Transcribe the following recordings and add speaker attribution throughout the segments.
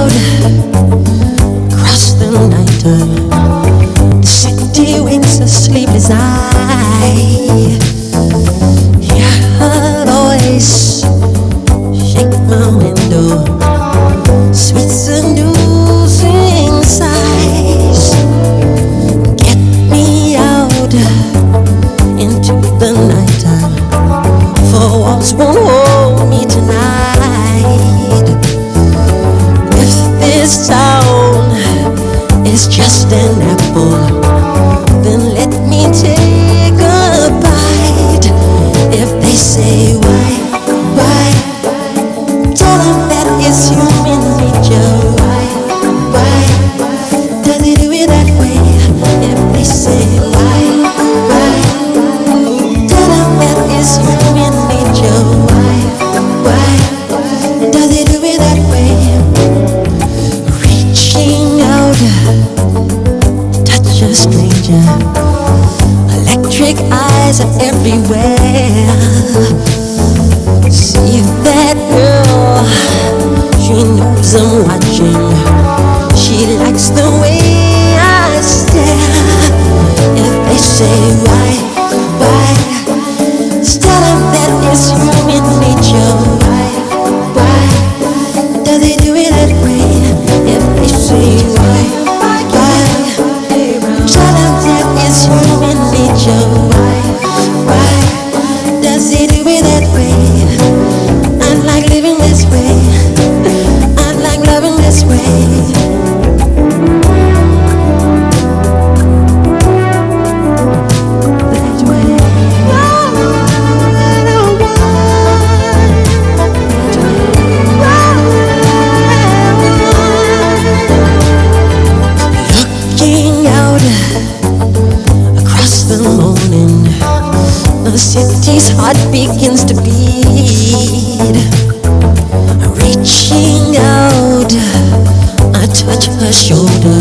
Speaker 1: out across the night. The city winks asleep as I hear her voice shake my window. Sweet seducing sighs get me out into the nighttime. Four walls won't hold me tonight. If this town is just an apple, then let me take a bite. If they say why, tell them that it's human nature. Why does it do it that way? If they say why, tell them that it's human nature. Why does it do it that way? Reaching out, touch a stranger. Electric eyes are everywhere. See that girl, she knows I'm watching. She likes the way I stare. If they say why, tell them that it's human nature. Why does it do it that way? If they say why, tell them that it's human nature. Why does it do it that way? I like living this way. I like loving this way. Looking out across the morning, the city's heart begins to beat. Reaching out, I touch her shoulder.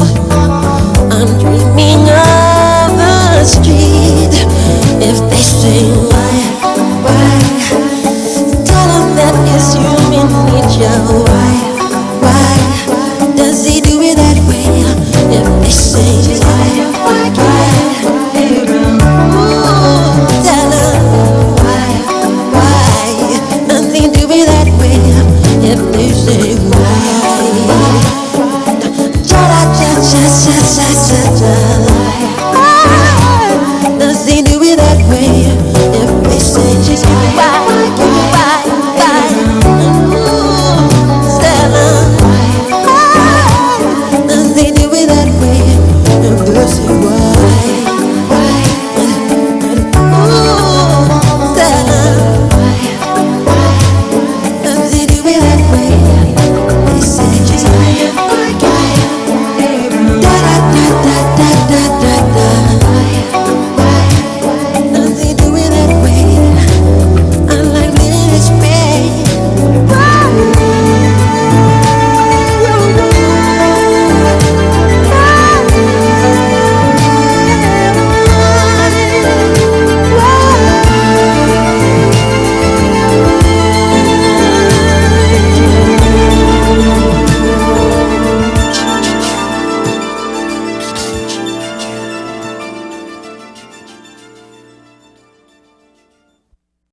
Speaker 1: I'm dreaming of the street. If they say why, tell them that it's human nature. Why does he do it that way? If they say why, tell them why, and they do it that way. If they say why.